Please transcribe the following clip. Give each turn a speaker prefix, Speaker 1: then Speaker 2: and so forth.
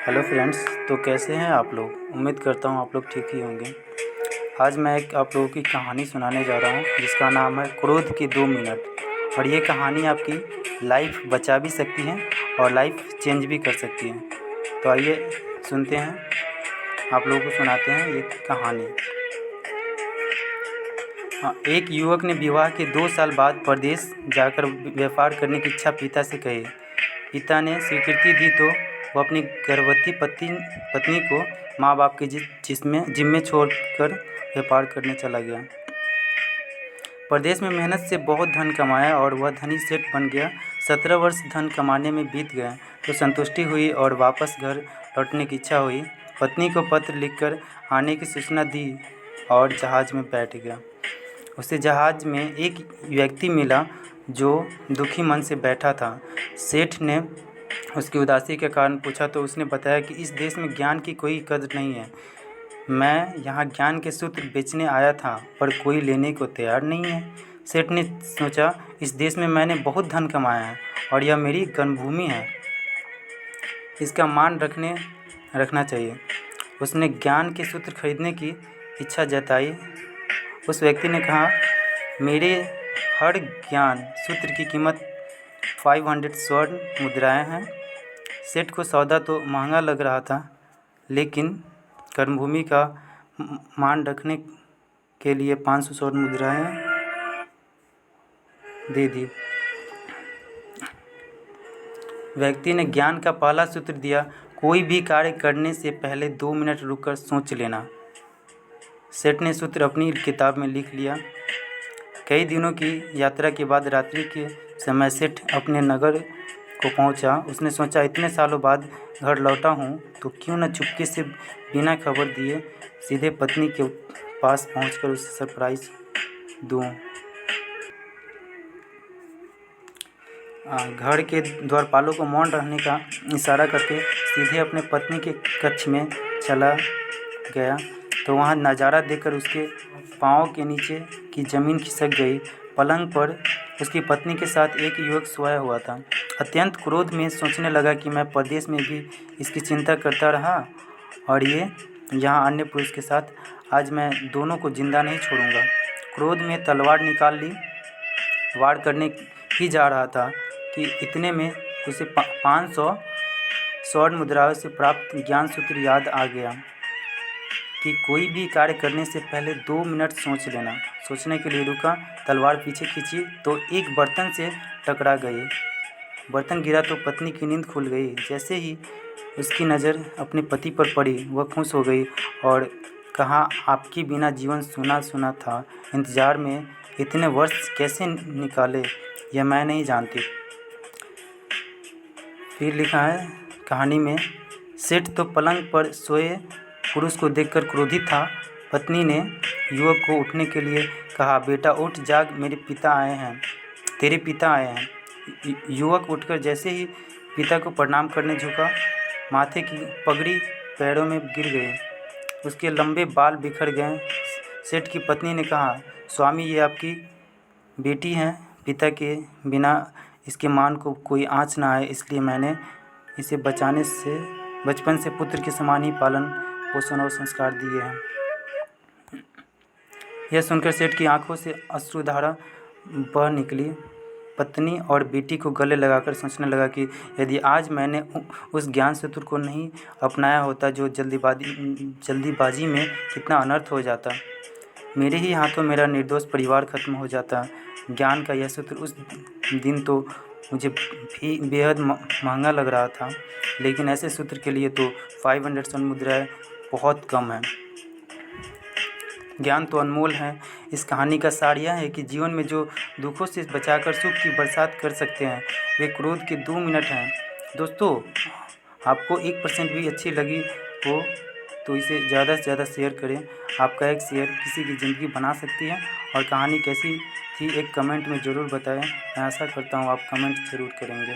Speaker 1: Hello friends. तो कैसे हैं आप लोग? उम्मीद करता हूँ आप लोग ठीक ही होंगे। आज मैं एक आप लोगों की कहानी सुनाने जा रहा हूँ जिसका नाम है क्रोध के 2 मिनट। और ये कहानी आपकी लाइफ बचा भी सकती है और लाइफ चेंज भी कर सकती है। तो आइए सुनते हैं, आप लोगों को सुनाते हैं ये कहानी। एक युवक ने विवाह के 2 साल बाद परदेश जाकर व्यापार करने की इच्छा पिता से कही। पिता ने स्वीकृति दी तो वो अपनी गर्भवती पत्नी को माँ बाप के जिम्मे छोड़कर व्यापार करने चला गया। परदेश में मेहनत से बहुत धन कमाया और वह धनी सेठ बन गया। 17 वर्ष धन कमाने में बीत गए तो संतुष्टि हुई और वापस घर लौटने की इच्छा हुई। पत्नी को पत्र लिखकर आने की सूचना दी और जहाज़ में बैठ गया। उसे जहाज़ में एक व्यक्ति मिला जो दुखी मन से बैठा था। सेठ ने उसकी उदासी के कारण पूछा तो उसने बताया कि इस देश में ज्ञान की कोई कदर नहीं है। मैं यहाँ ज्ञान के सूत्र बेचने आया था पर कोई लेने को तैयार नहीं है। सेठ ने सोचा, इस देश में मैंने बहुत धन कमाया है और यह मेरी कर्मभूमि है, इसका मान रखना चाहिए। उसने ज्ञान के सूत्र खरीदने की इच्छा जताई। उस व्यक्ति ने कहा, मेरे हर ज्ञान सूत्र की कीमत 500 स्वर्ण मुद्राएं हैं। सेठ को सौदा तो महंगा लग रहा था, लेकिन कर्मभूमि का मान रखने के लिए 500 स्वर्ण मुद्राएं दे दी। व्यक्ति ने ज्ञान का पहला सूत्र दिया, कोई भी कार्य करने से पहले 2 मिनट रुककर सोच लेना। सेठ ने सूत्र अपनी किताब में लिख लिया। कई दिनों की यात्रा के बाद रात्रि के समय सेठ अपने नगर को पहुंचा। उसने सोचा, इतने सालों बाद घर लौटा हूं तो क्यों न चुपके से बिना खबर दिए सीधे पत्नी के पास पहुंचकर उसे सरप्राइज दूं। घर के द्वारपालों को मौन रहने का इशारा करके सीधे अपने पत्नी के कक्ष में चला गया तो वहाँ नज़ारा देखकर उसके पाँव के नीचे की ज़मीन खिसक गई। पलंग पर उसकी पत्नी के साथ एक युवक सोया हुआ था। अत्यंत क्रोध में सोचने लगा कि मैं परदेश में भी इसकी चिंता करता रहा और ये यहाँ अन्य पुरुष के साथ, आज मैं दोनों को जिंदा नहीं छोड़ूंगा। क्रोध में तलवार निकाल ली। वार करने ही जा रहा था कि इतने में उसे 500 स्वर्ण मुद्राओं से प्राप्त ज्ञान सूत्र याद आ गया कि कोई भी कार्य करने से पहले 2 मिनट सोच लेना। सोचने के लिए रुका, तलवार पीछे खींची तो एक बर्तन से टकरा गई। बर्तन गिरा तो पत्नी की नींद खुल गई। जैसे ही उसकी नज़र अपने पति पर पड़ी वह खुश हो गई और कहा, आपके बिना जीवन सुना सुना था। इंतज़ार में इतने वर्ष कैसे निकाले यह मैं नहीं जानती। फिर लिखा है कहानी में, सेठ तो पलंग पर सोए पुरुष को देखकर क्रोधित था। पत्नी ने युवक को उठने के लिए कहा, बेटा उठ, जाग, तेरे पिता आए हैं। युवक उठकर जैसे ही पिता को प्रणाम करने झुका, माथे की पगड़ी पैरों में गिर गई। उसके लंबे बाल बिखर गए। सेठ की पत्नी ने कहा, स्वामी, ये आपकी बेटी हैं। पिता के बिना इसके मान को कोई आँच ना आए, इसलिए मैंने इसे बचपन से पुत्र के समान ही पालन पोषण और संस्कार दिए हैं। यह सुनकर सेठ की आंखों से अश्रुधारा बह निकली। पत्नी और बेटी को गले लगाकर सोचने लगा कि यदि आज मैंने उस ज्ञान सूत्र को नहीं अपनाया होता जो जल्दीबाजी में कितना अनर्थ हो जाता। मेरे ही हाथों मेरा निर्दोष परिवार खत्म हो जाता। ज्ञान का यह सूत्र उस दिन तो मुझे भी बेहद महंगा लग रहा था, लेकिन ऐसे सूत्र के लिए तो 500 स्वर्ण मुद्राएं बहुत कम है। ज्ञान तो अनमोल है। इस कहानी का सार यह है कि जीवन में जो दुखों से बचाकर सुख की बरसात कर सकते हैं वे क्रोध के 2 मिनट हैं। दोस्तों, आपको 1% भी अच्छी लगी हो तो इसे ज़्यादा से ज़्यादा शेयर करें। आपका एक शेयर किसी की ज़िंदगी बना सकती है। और कहानी कैसी थी एक कमेंट में ज़रूर बताएं। मैं आशा करता हूँ आप कमेंट ज़रूर करेंगे।